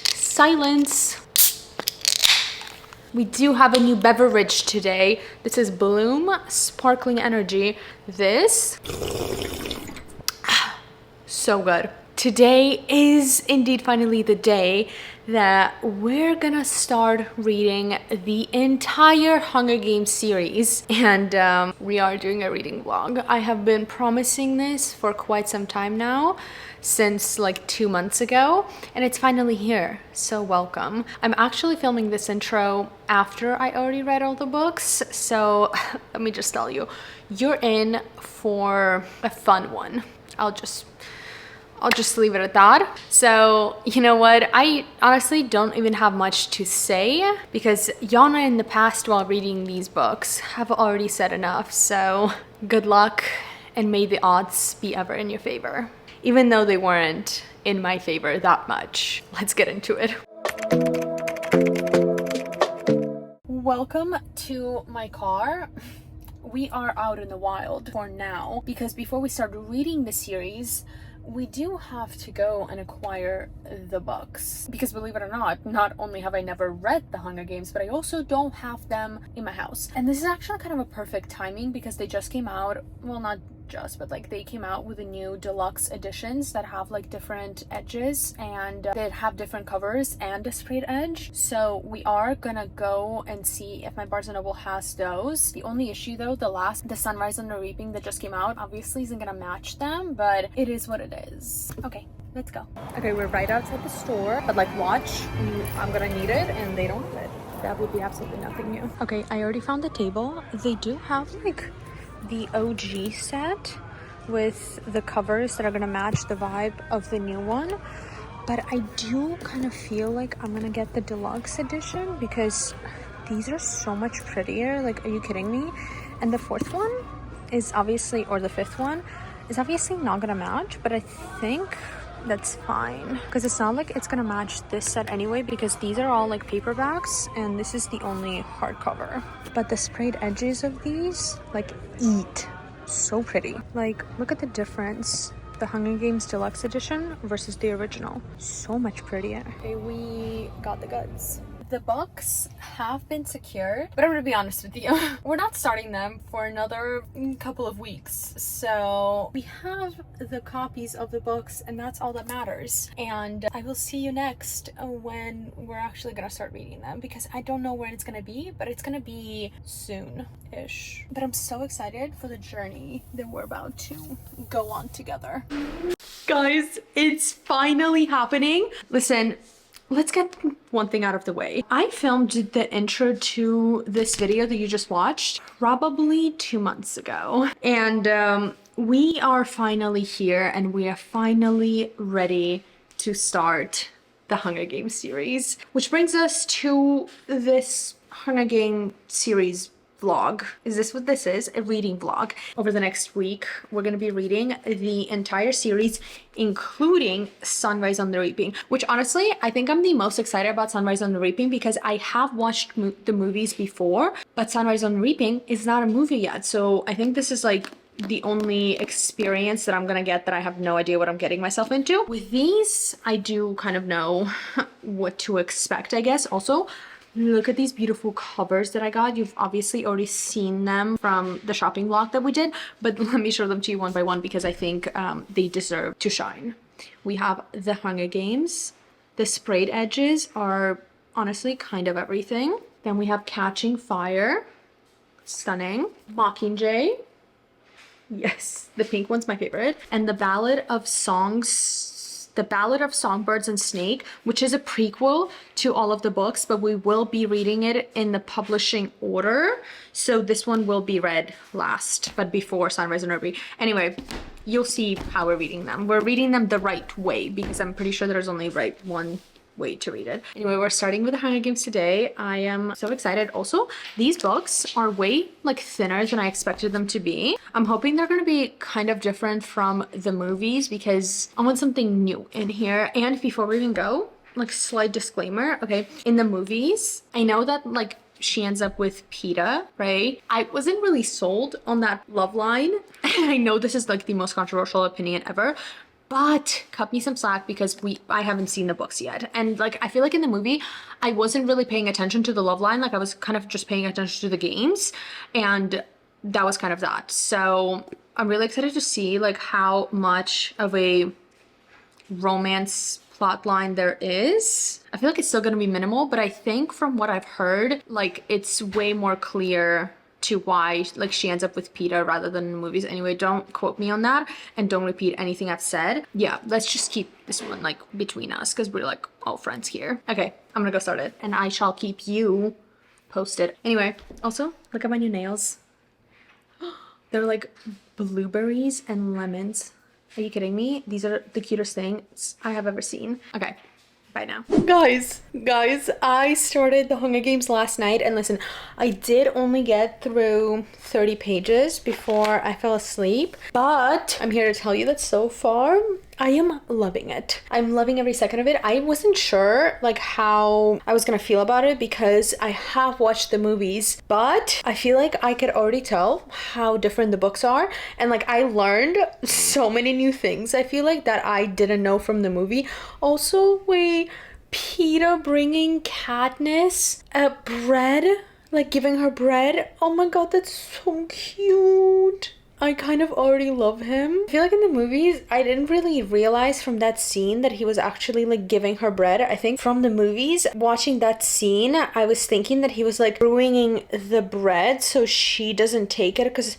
Silence. We do have a new beverage today. This is Bloom Sparkling Energy. This, so good. Today is indeed finally the day that we're gonna start reading the entire Hunger Games series, and we are doing a reading vlog. I have been promising this for quite some time now, since like 2 months ago, and it's finally here, so welcome. I'm actually filming this intro after I already read all the books, so let me just tell you, you're in for a fun one. I'll just leave it at that. So, you know what? I honestly don't even have much to say because Yana in the past while reading these books have already said enough. So, good luck and may the odds be ever in your favor. Even though they weren't in my favor that much. Let's get into it. Welcome to my car. We are out in the wild for now because before we start reading the series, we do have to go and acquire the books because, believe it or not only have I never read the Hunger Games, but I also don't have them in my house. And this is actually kind of a perfect timing because they just came out, well, not just, but like they came out with the new deluxe editions that have like different edges and that have different covers and a sprayed edge. So we are gonna go and see if my Barnes & Noble has those. The only issue though, the Sunrise and the Reaping that just came out obviously isn't gonna match them, but it is what it is. Okay, let's go. Okay, we're right outside the store, but like watch, I'm gonna need it and they don't have it. That would be absolutely nothing new. Okay, I already found the table. They do have like the OG set with the covers that are gonna match the vibe of the new one, but I do kind of feel like I'm gonna get the deluxe edition because these are so much prettier. Like, are you kidding me? And the fourth one is obviously, or the fifth one is obviously not gonna match, but I think that's fine because it's not like it's gonna match this set anyway because these are all like paperbacks and this is the only hardcover. But the sprayed edges of these like eat so pretty. Like, look at the difference. The Hunger Games Deluxe Edition versus the original. So much prettier. Okay, we got the goods. The books have been secured, but I'm gonna be honest with you, we're not starting them for another couple of weeks. So we have the copies of the books and that's all that matters. And I will see you next when we're actually gonna start reading them because I don't know when it's gonna be, but it's gonna be soon-ish. But I'm so excited for the journey that we're about to go on together. Guys, it's finally happening. Listen, let's get one thing out of the way. I filmed the intro to this video that you just watched probably 2 months ago. And we are finally here and we are finally ready to start the Hunger Games series. Which brings us to this Hunger Games series vlog. Is this what this is? A reading vlog. Over the next week, we're going to be reading the entire series, including Sunrise on the Reaping, which honestly, I think I'm the most excited about Sunrise on the Reaping because I have watched the movies before, but Sunrise on the Reaping is not a movie yet. So I think this is like the only experience that I'm gonna get that I have no idea what I'm getting myself into. With these, I do kind of know what to expect, I guess. Also, look at these beautiful covers that I got. You've obviously already seen them from the shopping vlog that we did, but let me show them to you one by one because I think they deserve to shine. We have the Hunger Games. The sprayed edges are honestly kind of everything. Then we have Catching Fire. Stunning. Mockingjay. Yes, the pink one's my favorite. And the Ballad of Songbirds and Snake, which is a prequel to all of the books, but we will be reading it in the publishing order. So this one will be read last, but before Sunrise and Ruby. Anyway, you'll see how we're reading them. We're reading them the right way because I'm pretty sure there's only one way to read it. Anyway, we're starting with the Hunger Games today. I am so excited. Also, these books are way like thinner than I expected them to be. I'm hoping they're going to be kind of different from the movies because I want something new in here. And before we even go, like slight disclaimer, okay, in the movies, I know that like she ends up with Peeta, right? I wasn't really sold on that love line. I know this is like the most controversial opinion ever, But cut me some slack because I haven't seen the books yet. And like, I feel like in the movie, I wasn't really paying attention to the love line. Like I was kind of just paying attention to the games, and that was kind of that. So I'm really excited to see like how much of a romance plot line there is. I feel like it's still going to be minimal, but I think from what I've heard, like it's way more clear to why like she ends up with Peeta rather than in the movies. Anyway, don't quote me on that and don't repeat anything I've said. Yeah, let's just keep this one like between us because we're like all friends here. Okay, I'm gonna go start it and I shall keep you posted. Anyway, also look at my new nails. They're like blueberries and lemons. Are you kidding me? These are the cutest things I have ever seen. Okay, bye now. Guys, I started the Hunger Games last night, and listen, I did only get through 30 pages before I fell asleep, but I'm here to tell you that so far, I am loving it. I'm loving every second of it. I wasn't sure like how I was gonna feel about it because I have watched the movies, but I feel like I could already tell how different the books are, and like I learned so many new things I feel like that I didn't know from the movie. Also, wait, Peeta bringing Katniss a bread, like giving her bread. Oh my god, that's so cute. I kind of already love him. I feel like in the movies, I didn't really realize from that scene that he was actually like giving her bread. I think from the movies, watching that scene, I was thinking that he was like bringing the bread so she doesn't take it because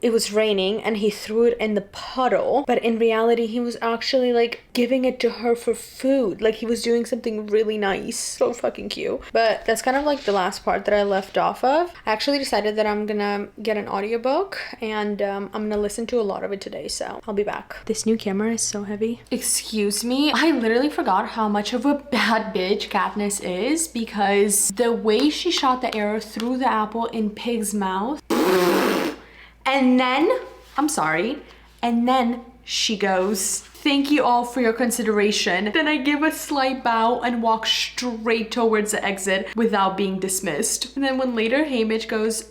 it was raining and he threw it in the puddle, but in reality he was actually like giving it to her for food. Like he was doing something really nice. So fucking cute. But that's kind of like the last part that I left off of. I actually decided that I'm gonna get an audiobook and I'm gonna listen to a lot of it today, so I'll be back. This new camera is so heavy. Excuse me, I literally forgot how much of a bad bitch Katniss is because the way she shot the arrow through the apple in Pig's mouth. And then, I'm sorry, and then she goes, "Thank you all for your consideration." Then I give a slight bow and walk straight towards the exit without being dismissed. And then when later Haymitch goes,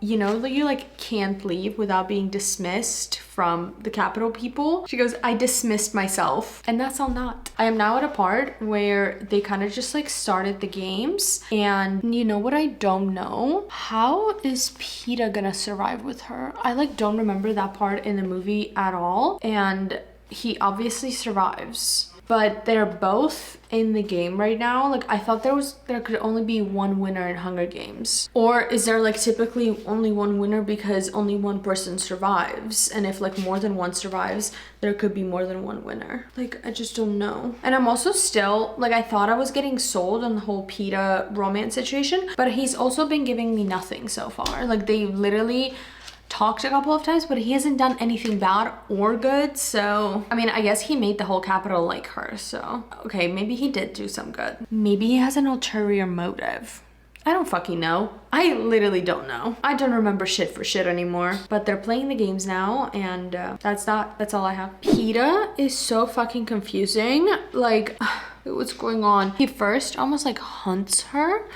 you know, you like can't leave without being dismissed from the Capitol people. She goes, "I dismissed myself." And that's all not. I am now at a part where they kind of just like started the games. And you know what I don't know? How is Peeta gonna survive with her? I like don't remember that part in the movie at all. And he obviously survives, but they're both in the game right now. Like I thought there could only be one winner in Hunger Games. Or is there like typically only one winner because only one person survives? And if like more than one survives, there could be more than one winner. Like I just don't know. And I'm also still like, I thought I was getting sold on the whole Peeta romance situation, but he's also been giving me nothing so far. Like they literally talked a couple of times, but he hasn't done anything bad or good. So I mean, I guess he made the whole Capitol like her, so okay, maybe he did do some good. Maybe he has an ulterior motive. I don't fucking know. I literally don't know. I don't remember shit for shit anymore, but they're playing the games now, and that's all I have. Peeta is so fucking confusing. Like what's going on? He first almost like hunts her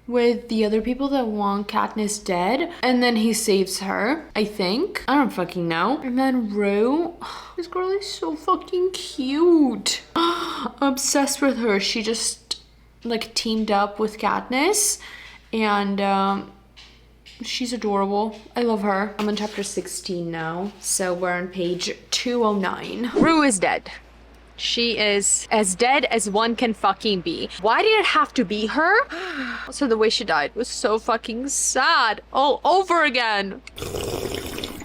with the other people that want Katniss dead, and then he saves her, I think. I don't fucking know. And then Rue, this girl is so fucking cute. Obsessed with her. She just like teamed up with Katniss, and she's adorable. I love her. I'm on chapter 16 now, so we're on page 209. Rue is dead. She is as dead as one can fucking be. Why did it have to be her? Also, the way she died was so fucking sad. All over again.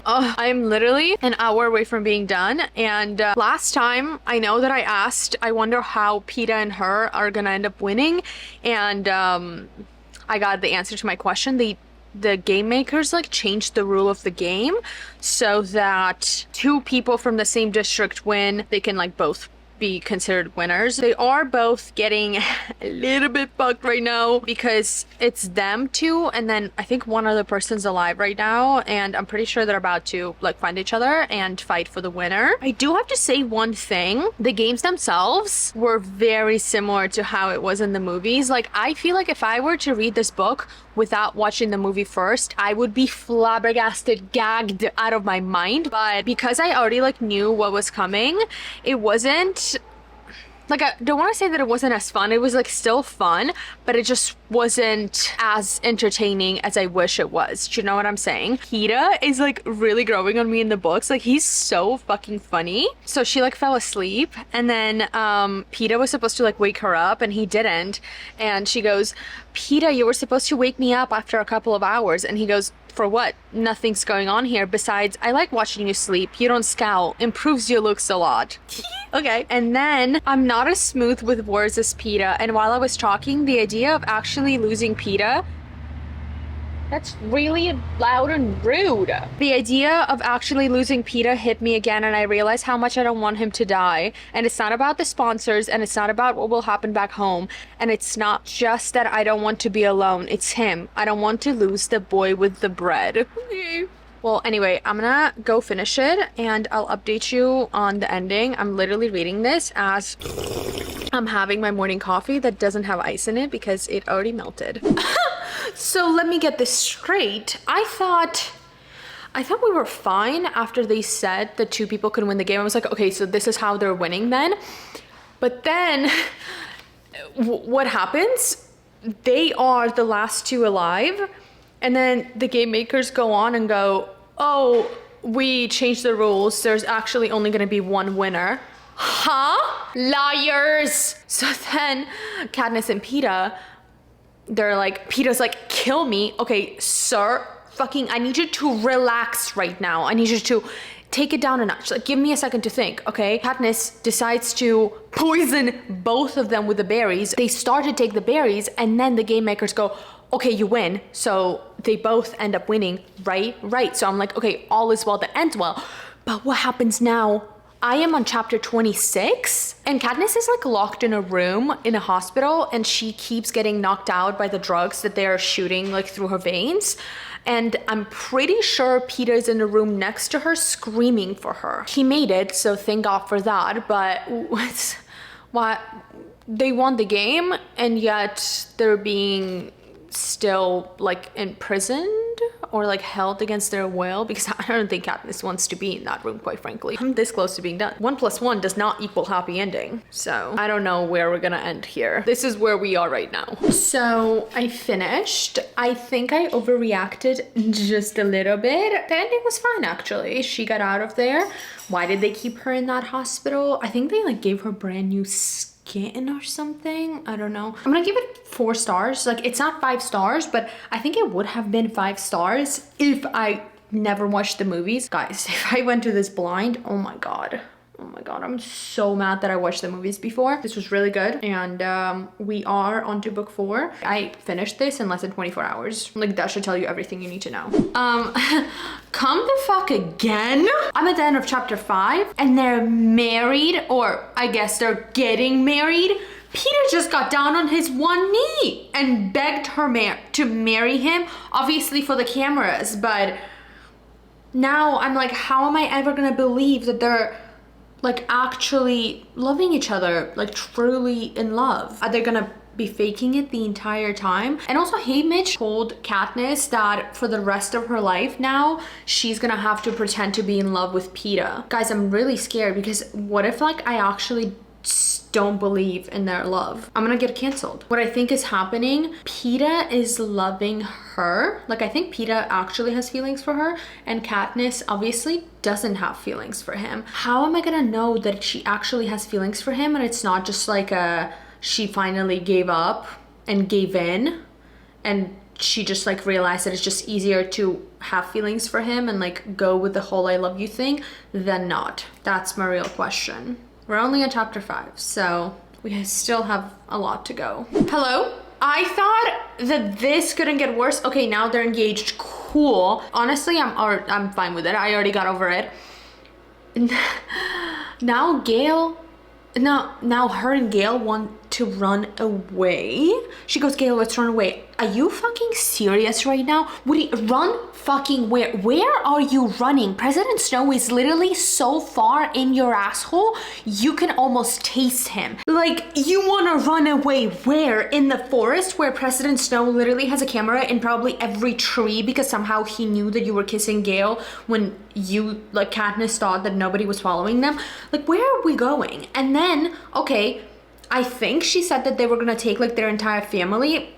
I'm literally an hour away from being done, and last time I know that I asked, I wonder how Peeta and her are gonna end up winning, and I got the answer to my question. The game makers like changed the rule of the game so that two people from the same district win. They can like both be considered winners. They are both getting a little bit fucked right now because it's them two and then I think one other person's alive right now, and I'm pretty sure they're about to like find each other and fight for the winner. I do have to say one thing. The games themselves were very similar to how it was in the movies. Like, I feel like if I were to read this book without watching the movie first, I would be flabbergasted, gagged out of my mind. But because I already like knew what was coming, it wasn't like, I don't want to say that it wasn't as fun. It was like still fun, but it just wasn't as entertaining as I wish it was. Do you know what I'm saying? Peeta is like really growing on me in the books. Like, he's so fucking funny. So she like fell asleep, and then Peeta was supposed to like wake her up and he didn't. And she goes, Peeta, you were supposed to wake me up after a couple of hours. And he goes, for what? Nothing's going on here. Besides, I like watching you sleep. You don't scowl. Improves your looks a lot. Okay. And then I'm not as smooth with words as Peeta. And while I was talking, the idea of actually losing Peeta, that's really loud and rude. The idea of actually losing Peeta hit me again, and I realized how much I don't want him to die. And it's not about the sponsors, and it's not about what will happen back home. And it's not just that I don't want to be alone. It's him. I don't want to lose the boy with the bread. Well, anyway, I'm gonna go finish it, and I'll update you on the ending. I'm literally reading this as I'm having my morning coffee that doesn't have ice in it because it already melted. So let me get this straight. I thought we were fine after they said that two people could win the game. I was like, okay, so this is how they're winning then. But then what happens? They are the last two alive. And then the game makers go on and go, oh, we changed the rules. There's actually only going to be one winner. Huh? Liars. So then Katniss and Peeta, they're like, Peeta's like, kill me. Okay, sir, fucking, I need you to relax right now. I need you to take it down a notch. Like, give me a second to think, okay? Katniss decides to poison both of them with the berries. They start to take the berries, and then the game makers go, okay, you win. So they both end up winning, right? Right. So I'm like, okay, all is well that ends well. But what happens now? I am on chapter 26, and Katniss is like locked in a room in a hospital, and she keeps getting knocked out by the drugs that they are shooting like through her veins. And I'm pretty sure Peeta is in the room next to her screaming for her. He made it, so thank God for that. But what? They won the game, and yet they're being still like imprisoned or like held against their will, because I don't think Katniss wants to be in that room, quite frankly. I'm this close to being done. 1 + 1 does not equal happy ending. So I don't know where we're gonna end here. This is where we are right now. So I finished. I think I overreacted just a little bit. The ending was fine, actually. She got out of there. Why did they keep her in that hospital? I think they like gave her brand new skin or something. I don't know. I'm gonna give it 4 stars. Like, it's not 5 stars, but I think it would have been 5 stars if I never watched the movies. Guys, if I went to this blind, oh my god. Oh my god, I'm so mad that I watched the movies before. This was really good. And we are on to book 4. I finished this in less than 24 hours. Like, that should tell you everything you need to know. Come the fuck again? I'm at the end of chapter 5 and they're married, or I guess they're getting married. Peeta just got down on his one knee and begged her to marry him, obviously for the cameras. But now I'm like, how am I ever gonna believe that they're like actually loving each other, like truly in love? Are they gonna be faking it the entire time? And also, Haymitch told Katniss that for the rest of her life now, she's gonna have to pretend to be in love with Peeta. Guys, I'm really scared, because what if like I actually don't believe in their love? I'm gonna get canceled. What I think is happening, Peeta is loving her. Like, I think Peeta actually has feelings for her, and Katniss obviously doesn't have feelings for him. How am I gonna know that she actually has feelings for him and it's not just like she finally gave up and gave in, and she just like realized that it's just easier to have feelings for him and like go with the whole I love you thing than not? That's my real question. We're only on chapter 5, so we still have a lot to go. Hello? I thought that this couldn't get worse. Okay, now they're engaged. Cool. Honestly, I'm fine with it. I already got over it. Now Gale now her and Gale want to run away. She goes, Gale, let's run away. Are you fucking serious right now? Run fucking where? Where are you running? President Snow is literally so far in your asshole, you can almost taste him. Like, you wanna run away where? In the forest where President Snow literally has a camera in probably every tree because somehow he knew that you were kissing Gale when you, like, Katniss thought that nobody was following them. Like, where are we going? And then, okay, I think she said that they were gonna take, like, their entire family.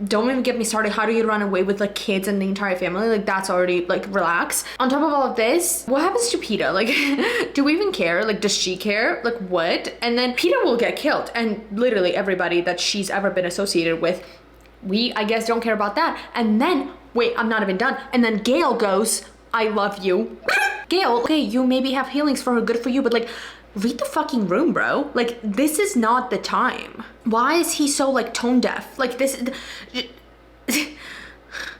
Don't even get me started. How do you run away with, like, kids and the entire family? Like, that's already, like, relax. On top of all of this, what happens to Peeta? Like, do we even care? Like, does she care? Like, what? And then Peeta will get killed, and literally everybody that she's ever been associated with, we, I guess, don't care about that. And then, wait, I'm not even done. And then Gale goes, I love you. Gale, okay, you maybe have feelings for her, good for you, but, like, read the fucking room, bro. Like, this is not the time. Why is he so, like, tone deaf? Like, this,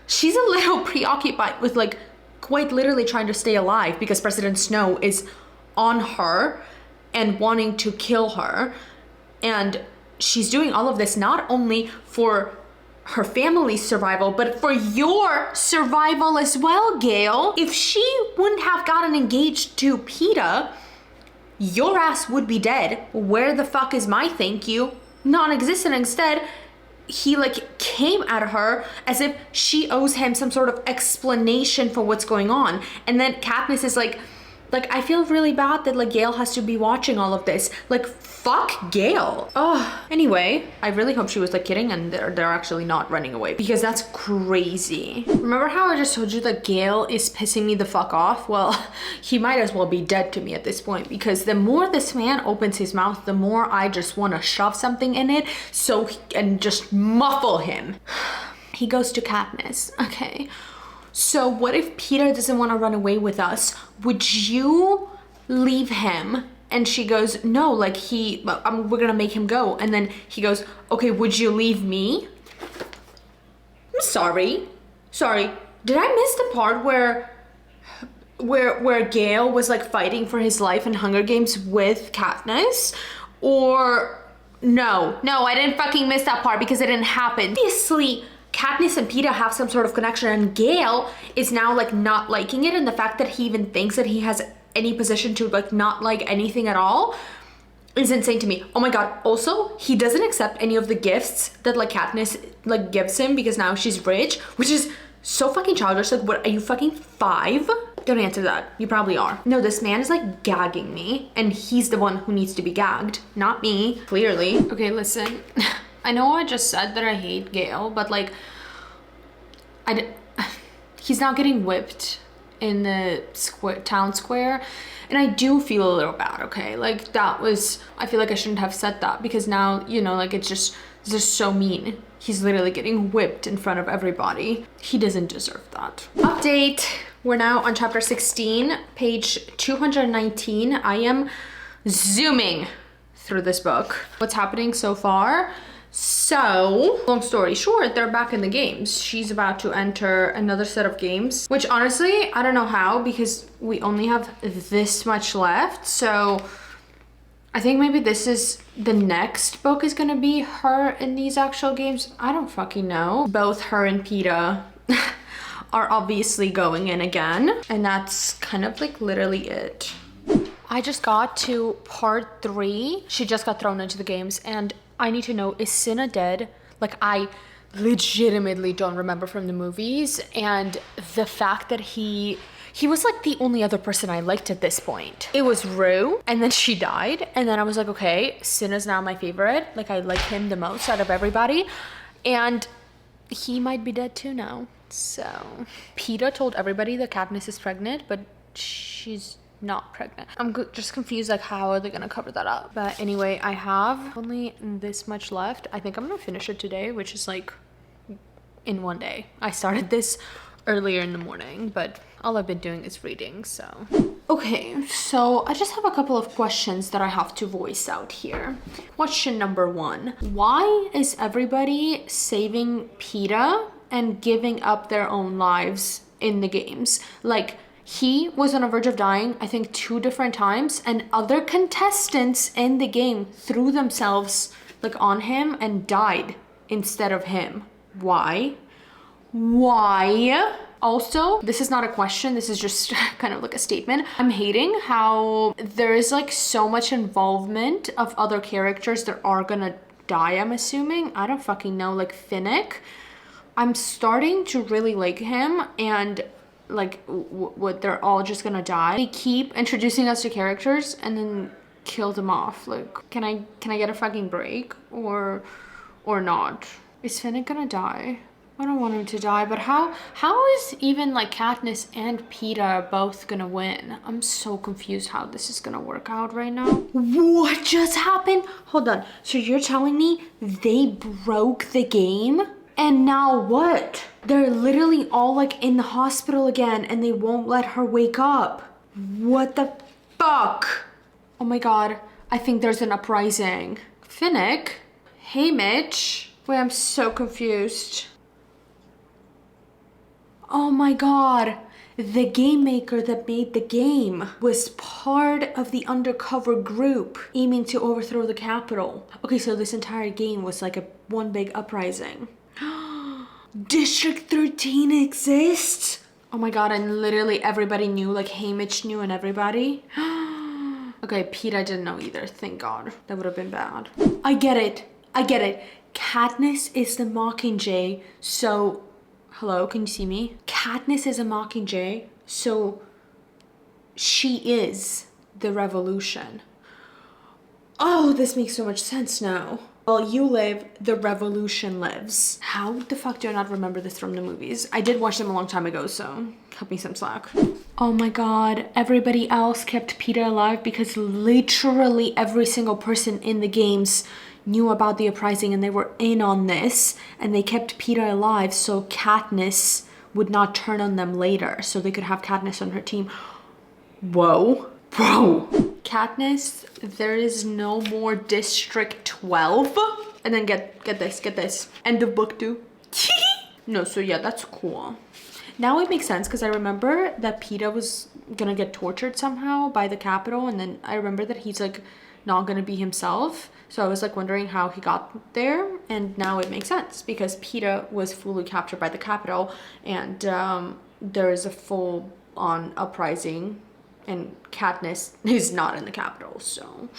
she's a little preoccupied with, like, quite literally trying to stay alive because President Snow is on her and wanting to kill her. And she's doing all of this not only for her family's survival, but for your survival as well, Gale. If she wouldn't have gotten engaged to Peeta, your ass would be dead. Where the fuck is my thank you? Non-existent. Instead, he, like, came at her as if she owes him some sort of explanation for what's going on. And then Katniss is like, I feel really bad that, like, Gale has to be watching all of this. Like, fuck Gale. Oh, anyway, I really hope she was, like, kidding and they're actually not running away because that's crazy. Remember how I just told you that Gale is pissing me the fuck off? Well, he might as well be dead to me at this point because the more this man opens his mouth, the more I just want to shove something in it and just muffle him. He goes to Katniss, okay? So what if Peeta doesn't want to run away with us? Would you leave him? And she goes, no, like, we're gonna make him go. And then he goes, okay, would you leave me? I'm sorry. Did I miss the part where Gale was, like, fighting for his life in Hunger Games with Katniss? Or no, I didn't fucking miss that part because it didn't happen. Obviously, Katniss and Peeta have some sort of connection, and Gale is now, like, not liking it, and the fact that he even thinks that he has any position to, like, not like anything at all is insane to me. Oh my god. Also, he doesn't accept any of the gifts that, like, Katniss, like, gives him because now she's rich, which is so fucking childish. Like, what, are you fucking 5? Don't answer that. You probably are. No, this man is, like, gagging me, and he's the one who needs to be gagged, not me, clearly. Okay, listen. I know I just said that I hate Gale, but, like, he's not getting whipped in the town square, and I do feel a little bad, okay? Like, I feel like I shouldn't have said that because now, you know, like, it's just so mean. He's literally getting whipped in front of everybody. He doesn't deserve that. Update. We're now on chapter 16, page 219. I am zooming through this book. What's happening so far? So, long story short, they're back in the games. She's about to enter another set of games, which honestly, I don't know how because we only have this much left. So I think maybe this is the next book is gonna be her in these actual games. I don't fucking know. Both her and Peeta are obviously going in again, and that's kind of, like, literally it. I just got to part 3. She just got thrown into the games, and I need to know, is Cinna dead? Like, I legitimately don't remember from the movies, and the fact that he was, like, the only other person I liked at this point. It was Rue, and then she died, and then I was like, okay, Cinna's now my favorite. Like, I like him the most out of everybody, and he might be dead too now. So, Peeta told everybody that Katniss is pregnant, but she's not pregnant. I'm just confused, like, how are they gonna cover that up? But anyway, I have only this much left. I think I'm gonna finish it today, which is, like, in one day. I started this earlier in the morning, but all I've been doing is reading, so. Okay, so I just have a couple of questions that I have to voice out here. Question number 1. Why is everybody saving Peeta and giving up their own lives in the games? Like, He was on the verge of dying, I think 2 different times, and other contestants in the game threw themselves like on him and died instead of him. Why? Why? Also, this is not a question, this is just kind of like a statement. I'm hating how there is like so much involvement of other characters that are gonna die, I'm assuming. I don't fucking know, like Finnick. I'm starting to really like him, and like what they're all just gonna die. They keep introducing us to characters and then kill them off. Like, can I get a fucking break or not? Is Finnick gonna die? I don't want him to die, but how is even like Katniss and Peeta both gonna win? I'm so confused how this is gonna work out right now. What just happened? Hold on. So you're telling me they broke the game? And now what? They're literally all like in the hospital again and they won't let her wake up. What the fuck? Oh my god. I think there's an uprising. Finnick? Haymitch? Wait, I'm so confused. Oh my god, the game maker that made the game was part of the undercover group aiming to overthrow the Capitol. Okay, so this entire game was like one big uprising. District 13 exists? Oh my god, and literally everybody knew, like Haymitch knew and everybody. Okay, Peeta didn't know either, thank god. That would have been bad. I get it. Katniss is the Mockingjay, so... Hello, can you see me? Katniss is a Mockingjay, so she is the revolution. Oh, this makes so much sense now. While you live, the revolution lives. How the fuck do I not remember this from the movies? I did watch them a long time ago, so cut me some slack. Oh my god, everybody else kept Peeta alive because literally every single person in the games knew about the uprising and they were in on this, and they kept Peeta alive so Katniss would not turn on them later, so they could have Katniss on her team. Whoa. Katniss, there is no more District 12. And then get this. End of book 2. No, so yeah, that's cool. Now it makes sense because I remember that Peeta was gonna get tortured somehow by the Capitol, and then I remember that he's like not gonna be himself. So I was like wondering how he got there, and now it makes sense because Peeta was fully captured by the Capitol, and there is a full-on uprising, and Katniss is not in the Capitol. So,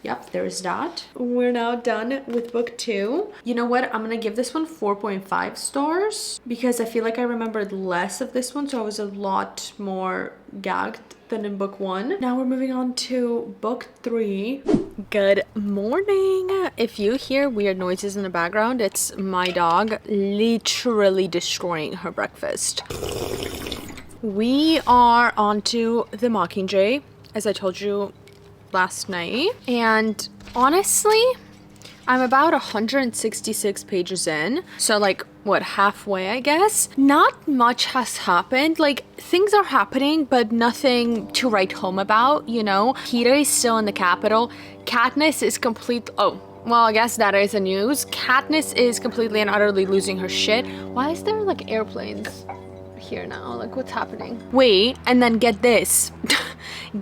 yep, there's that. We're now done with book 2. You know what? I'm gonna give this one 4.5 stars because I feel like I remembered less of this one, so I was a lot more gagged than in book 1. Now we're moving on to book 3. Good morning. If you hear weird noises in the background, it's my dog literally destroying her breakfast. We are on to the Mockingjay, as I told you last night. And honestly, I'm about 166 pages in. So like, what, halfway, I guess? Not much has happened. Like, things are happening, but nothing to write home about, you know? Peeta is still in the Capitol. Katniss is well, I guess that is the news. Katniss is completely and utterly losing her shit. Why is there like airplanes here now? Like, what's happening? Wait, and then get this.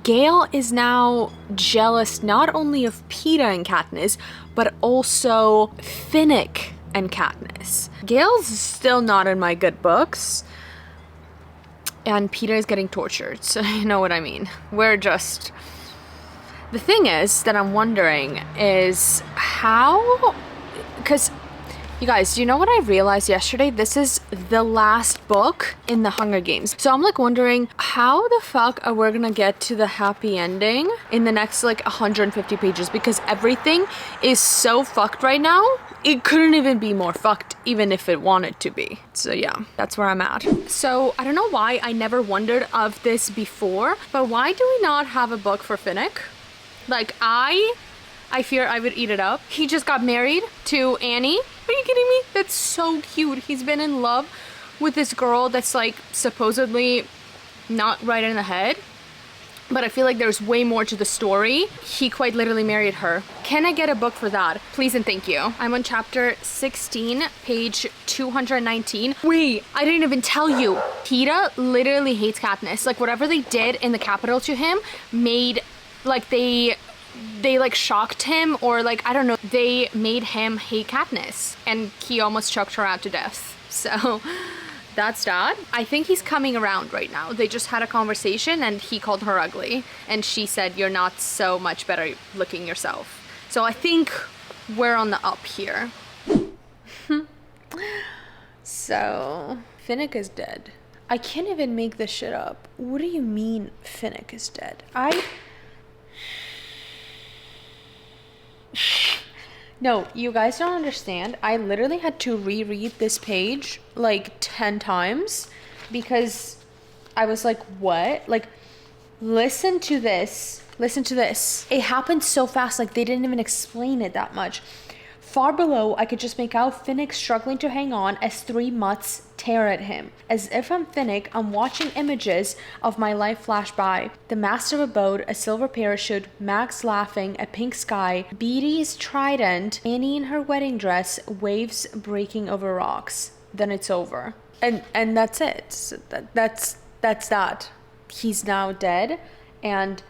Gale is now jealous not only of Peeta and Katniss, but also Finnick and Katniss. Gale's still not in my good books, and Peeta is getting tortured, so you know what I mean. The thing is that I'm wondering is how, because you guys, do you know what I realized yesterday? This is the last book in the Hunger Games. So I'm like wondering how the fuck are we gonna get to the happy ending in the next like 150 pages, because everything is so fucked right now. It couldn't even be more fucked even if it wanted to be. So yeah, that's where I'm at. So I don't know why I never wondered of this before, but why do we not have a book for Finnick? Like I fear I would eat it up. He just got married to Annie. Are you kidding me? That's so cute. He's been in love with this girl that's like supposedly not right in the head. but I feel like there's way more to the story. He quite literally married her. Can I get a book for that? Please and thank you. I'm on chapter 16, page 219. Wait, I didn't even tell you. Peeta literally hates Katniss. Like, whatever they did in the capital to him made, like, they like shocked him, or like, I don't know, they made him hate Katniss, and he almost choked her out to death. So that's that. I think he's coming around right now. They just had a conversation and he called her ugly and she said, you're not so much better looking yourself. So I think we're on the up here. So Finnick is dead. I can't even make this shit up. What do you mean Finnick is dead? No, you guys don't understand. I literally had to reread this page like 10 times because I was like, what? Like, listen to this. Listen to this. It happened so fast, like they didn't even explain it that much. Far below, I could just make out Finnick struggling to hang on as 3 mutts tear at him. As if I'm Finnick, I'm watching images of my life flash by. The master abode, a silver parachute, Max laughing, a pink sky, Beatty's trident, Annie in her wedding dress, waves breaking over rocks. Then it's over. And that's it. So that's that. He's now dead, and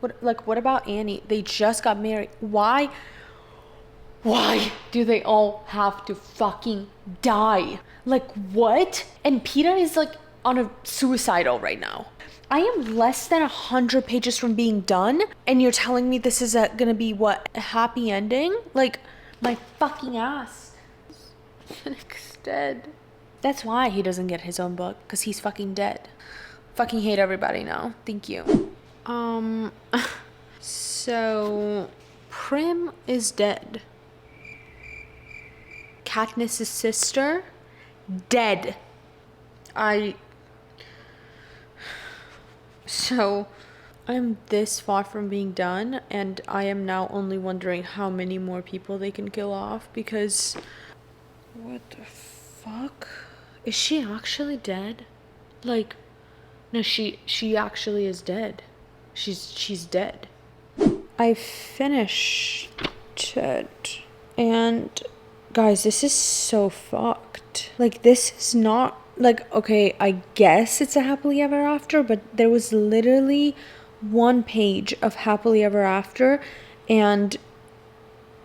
what about Annie? They just got married. Why do they all have to fucking die? Like, what? And Peeta is like on a suicidal right now. I am less than 100 pages from being done, and you're telling me this is gonna be what, a happy ending? Like, my fucking ass. Finnick's dead. That's why he doesn't get his own book, because he's fucking dead. Fucking hate everybody now. Thank you. So Prim is dead. Katniss's sister, dead. So I'm this far from being done, and I am now only wondering how many more people they can kill off, because what the fuck? Is she actually dead? Like, no, she actually is dead. She's dead. I finished it, and guys, this is so fucked. Like, this is not, like, okay, I guess it's a happily ever after, but there was literally 1 page of happily ever after, and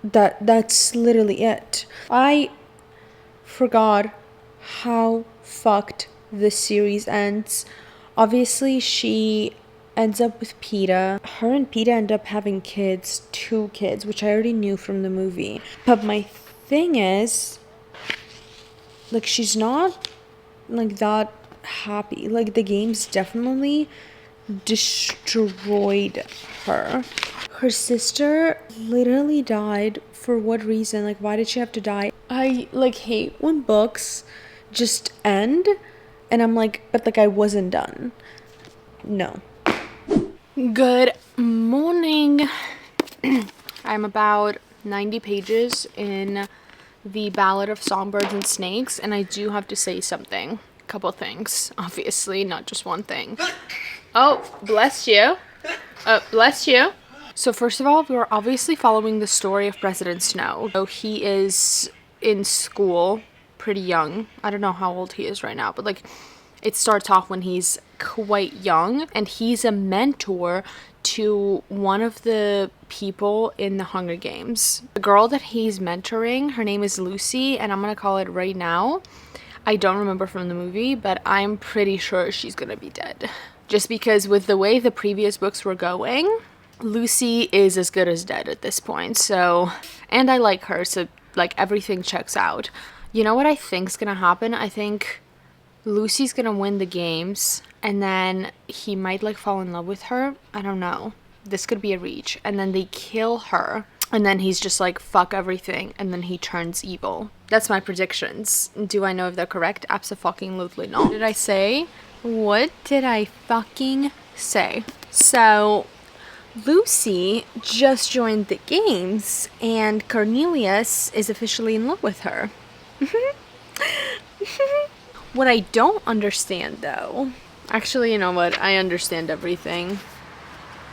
that's literally it. I forgot how fucked this series ends. Obviously, she ends up with Peeta. Her and Peeta end up having kids, 2 kids, which I already knew from the movie. But my thing is, like, she's not, like, that happy. Like, the games definitely destroyed her. Her sister literally died. For what reason? Like, why did she have to die? I, like, hate when books just end and I'm like, but, like, I wasn't done. No. Good morning. I'm about 90 pages in the Ballad of Songbirds and Snakes, and I do have to say something. A couple things, obviously, not just one thing. Oh, bless you. Bless you. So first of all, we're obviously following the story of President Snow. So he is in school, pretty young. I don't know how old he is right now, but, like, it starts off when he's quite young, and he's a mentor to one of the people in the Hunger Games. The girl that he's mentoring, her name is Lucy, and I'm gonna call it right now. I don't remember from the movie, but I'm pretty sure she's gonna be dead. Just because with the way the previous books were going, Lucy is as good as dead at this point. So, and I like her, so, like, everything checks out. You know what I think's gonna happen? I think Lucy's gonna win the games, and then he might, like, fall in love with her. I don't know. This could be a reach. And then they kill her, and then he's just like, fuck everything, and then he turns evil. That's my predictions. Do I know if they're correct? Abso-fucking-lutely not. What did I say? What did I fucking say? So, Lucy just joined the games, and Cornelius is officially in love with her. What I don't understand, though, Actually, you know what? I understand everything.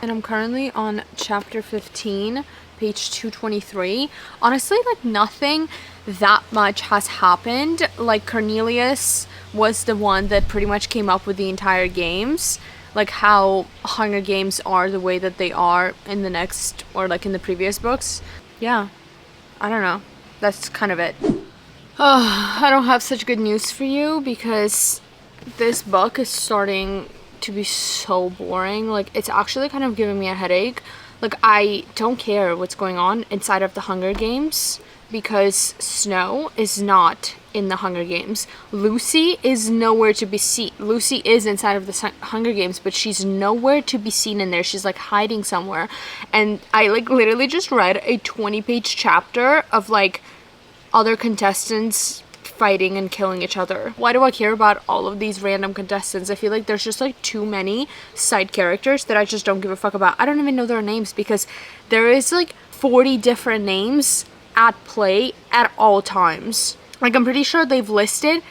And I'm currently on chapter 15, page 223. Honestly, like nothing that much has happened. Like Cornelius was the one that pretty much came up with the entire games. Like how Hunger Games are the way that they are in the next, or like in the previous books. Yeah, I don't know. That's kind of it. I don't have such good news for you because this book is starting to be so boring. Like, it's actually kind of giving me a headache. Like, I don't care what's going on inside of the Hunger Games because Snow is not in the Hunger Games. Lucy is nowhere to be seen. Lucy is inside of the Hunger Games, but she's nowhere to be seen in there. She's like hiding somewhere. And I like literally just read a 20-page chapter of like other contestants fighting and killing each other. Why do I care about all of these random contestants? I feel like there's just like too many side characters that I just don't give a fuck about. I don't even know their names because there is like 40 different names at play at all times. Like, I'm pretty sure they've listed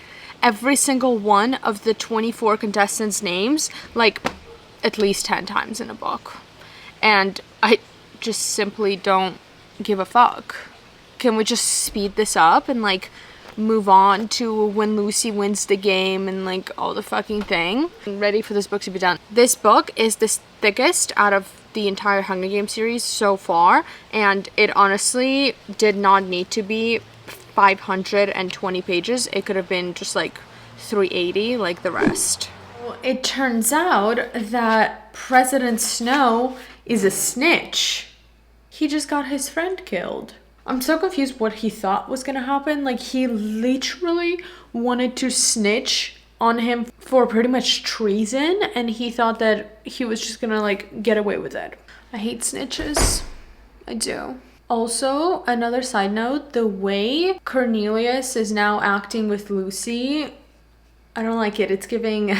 every single one of the 24 contestants' names like at least 10 times in a book. And I just simply don't give a fuck. Can we just speed this up and like move on to when Lucy wins the game and like all the fucking thing? I'm ready for this book to be done. This book is the thickest out of the entire Hunger Games series so far, and it honestly did not need to be 520 pages. It could have been just like 380 like the rest. It turns out that President Snow is a snitch. He just got his friend killed. I'm so confused what he thought was gonna happen. Like, he literally wanted to snitch on him for pretty much treason, and he thought that he was just gonna like get away with it. I hate snitches. I do. Also, another side note, the way Cornelius is now acting with Lucy, I don't like it. It's giving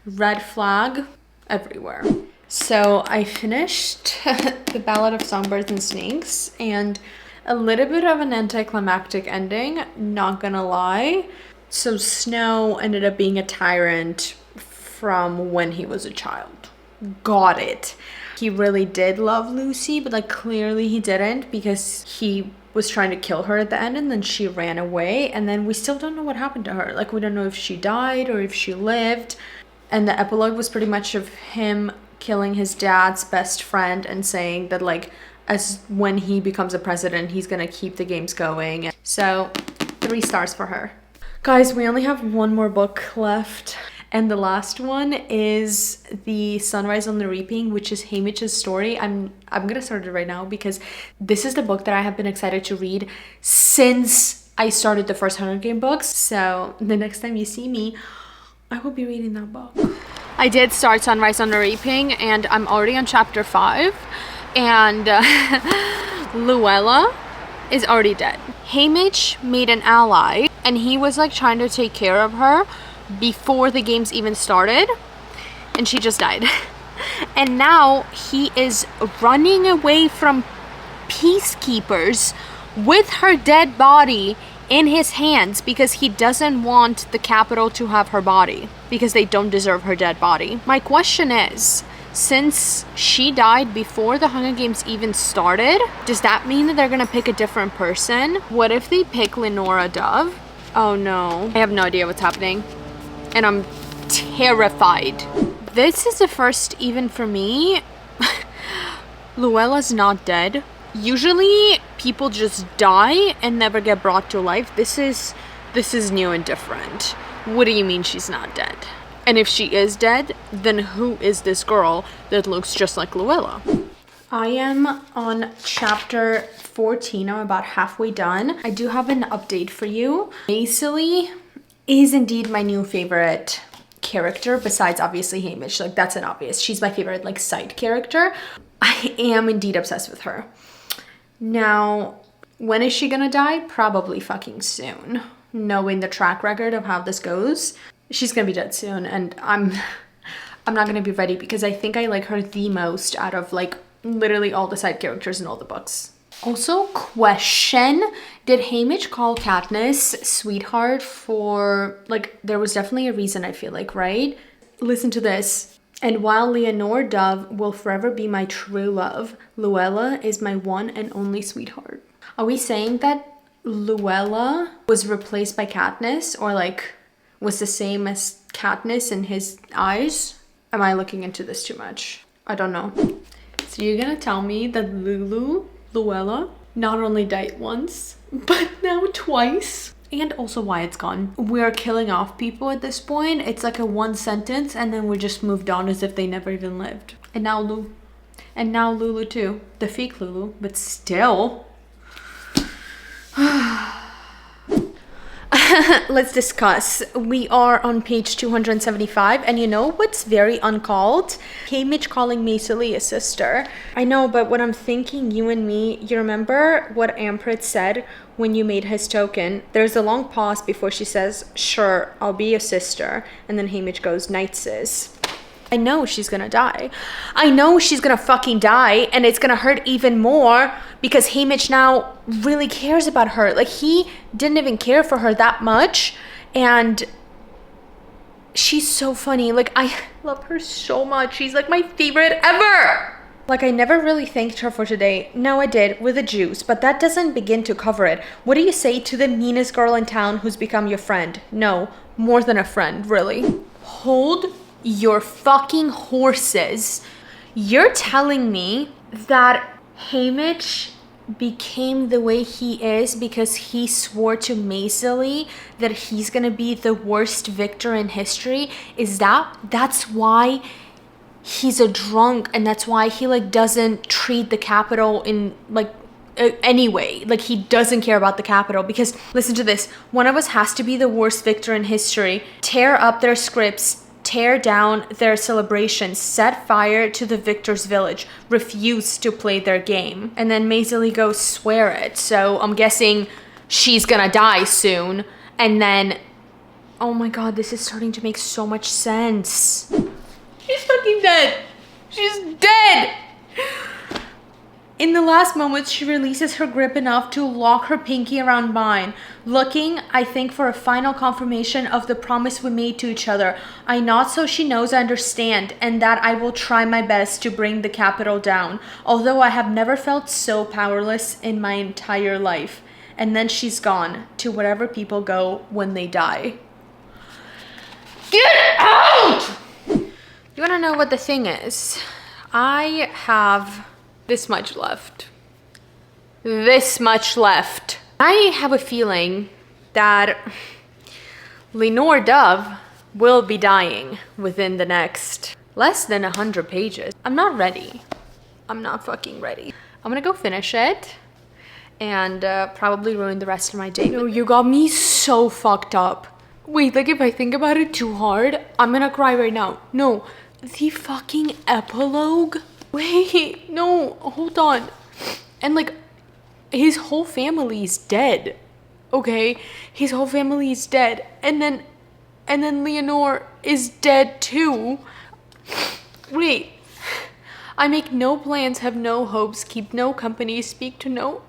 red flag everywhere. So I finished the Ballad of Songbirds and Snakes, and a little bit of an anticlimactic ending, not gonna lie. So Snow ended up being a tyrant from when he was a child. Got it. He really did love Lucy, but like clearly he didn't, because he was trying to kill her at the end and then she ran away, and then we still don't know what happened to her. Like, we don't know if she died or if she lived. And the epilogue was pretty much of him killing his dad's best friend and saying that like, as when he becomes a president, he's gonna keep the games going. So 3 stars for her. Guys, we only have one more book left, and the last one is The Sunrise on the Reaping, which is Haymitch's story. I'm gonna start it right now because this is the book that I have been excited to read since I started the first Hunger Game books. So the next time you see me, I will be reading that book. I did start Sunrise on the Reaping, and I'm already on chapter 5. And Luella is already dead. Haymitch made an ally, and he was like trying to take care of her before the games even started, and she just died. And now he is running away from peacekeepers with her dead body in his hands because he doesn't want the capital to have her body, because they don't deserve her dead body. My question is, since she died before the Hunger Games even started, does that mean that they're gonna pick a different person? What if they pick Lenora Dove? Oh no. I have no idea what's happening, and I'm terrified. This is the first, even for me, Luella's not dead. Usually people just die and never get brought to life. This is new and different. What do you mean she's not dead? And if she is dead, then who is this girl that looks just like Luella? I am on chapter 14. I'm about halfway done. I do have an update for you. Macely is indeed my new favorite character, besides obviously Haymitch. Like, that's an obvious. She's my favorite like side character. I am indeed obsessed with her. Now, when is she gonna die? Probably fucking soon. Knowing the track record of how this goes, she's gonna be dead soon, and I'm not gonna be ready because I think I like her the most out of like literally all the side characters in all the books. Also, question, did Haymitch call Katniss sweetheart for, like, there was definitely a reason, I feel like, right? Listen to this. And while Leonore Dove will forever be my true love, Luella is my one and only sweetheart. Are we saying that Luella was replaced by Katniss, or like was the same as Katniss in his eyes? Am I looking into this too much? I don't know. So you're gonna tell me that Luella, not only died once, but now twice? And also Wyatt's gone. We're killing off people at this point. It's like a one sentence and then we just moved on as if they never even lived. And now Lulu too. The fake Lulu, but still. Let's discuss. We are on page 275, and you know what's very uncalled? Haymitch calling Maisily a sister. I know, but what I'm thinking, you and me, you remember what Amprit said when you made his token? There's a long pause before she says, sure, I'll be a sister. And then Haymitch goes, night, sis. I know she's gonna die. I know she's gonna fucking die, and it's gonna hurt even more because Haymitch now really cares about her. Like, he didn't even care for her that much, and she's so funny. Like, I love her so much. She's like my favorite ever. Like, I never really thanked her for today. No, I did, with the juice, but that doesn't begin to cover it. What do you say to the meanest girl in town who's become your friend? No, more than a friend, really. Hold your fucking horses. You're telling me that Haymitch became the way he is because he swore to Maisily that he's gonna be the worst victor in history? That's why he's a drunk, and that's why he like doesn't treat the Capitol in like anyway, like he doesn't care about the Capitol? Because listen to this, one of us has to be the worst victor in history, tear up their scripts, tear down their celebrations, set fire to the victor's village, refuse to play their game. And then Maisily goes, swear it. So I'm guessing she's gonna die soon. And then, oh my god, this is starting to make so much sense. She's fucking dead. She's dead. In the last moments, she releases her grip enough to lock her pinky around mine, looking, I think, for a final confirmation of the promise we made to each other. I nod so she knows I understand, and that I will try my best to bring the Capitol down, although I have never felt so powerless in my entire life. And then she's gone, to wherever people go when they die. Get out! You wanna know what the thing is? I have this much left. This much left. I have a feeling that Lenore Dove will be dying within the next less than 100 pages. I'm not ready. I'm not fucking ready. I'm gonna go finish it and probably ruin the rest of my day. No, you got me so fucked up. Wait, like if I think about it too hard, I'm gonna cry right now. No, the fucking epilogue. Wait, no, hold on. And like, his whole family is dead. Okay? His whole family is dead. And then Leonore is dead too. Wait. I make no plans, have no hopes, keep no company, speak to no...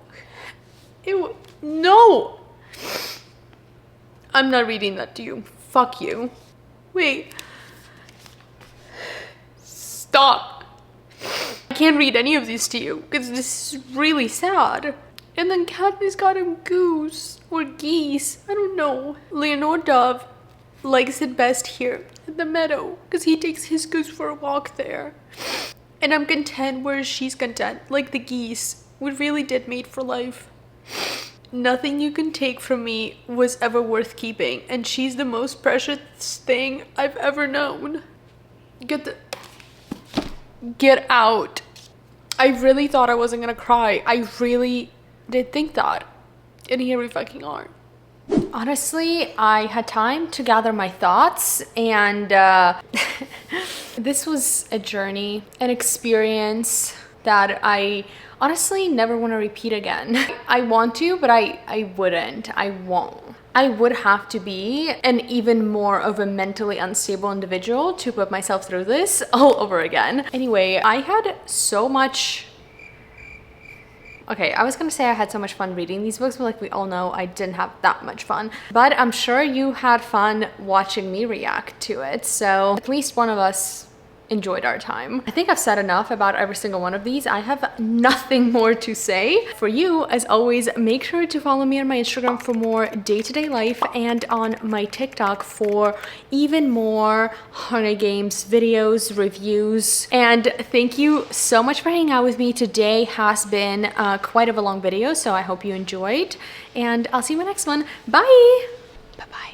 Ew, no! I'm not reading that to you. Fuck you. Wait. Stop. I can't read any of these to you because this is really sad. And then Katniss got him goose or geese. I don't know. Leonore Dove likes it best here at the meadow because he takes his goose for a walk there. And I'm content where she's content. Like the geese. We really did mate for life. Nothing you can take from me was ever worth keeping. And she's the most precious thing I've ever known. Get out. I really thought I wasn't gonna cry. I really did think that. And here we fucking are. Honestly, I had time to gather my thoughts, and this was a journey, an experience that I honestly never want to repeat again. I want to, but I wouldn't. I won't. I would have to be an even more of a mentally unstable individual to put myself through this all over again. Anyway, I had so much Okay, I was gonna say I had so much fun reading these books, but like we all know, I didn't have that much fun. But I'm sure you had fun watching me react to it, so at least one of us enjoyed our time. I think I've said enough about every single one of these. I have nothing more to say. For you, as always, make sure to follow me on my Instagram for more day-to-day life and on my TikTok for even more Hunger Games videos, reviews. And thank you so much for hanging out with me. Today has been quite of a long video, so I hope you enjoyed. And I'll see you in my next one. Bye! Bye-bye.